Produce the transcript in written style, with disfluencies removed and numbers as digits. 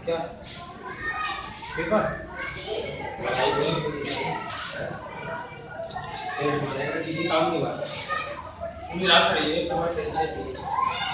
क्या paper sale मारेगा कि काम नहीं हुआ तुम्ही रात ये पेपर टेंशन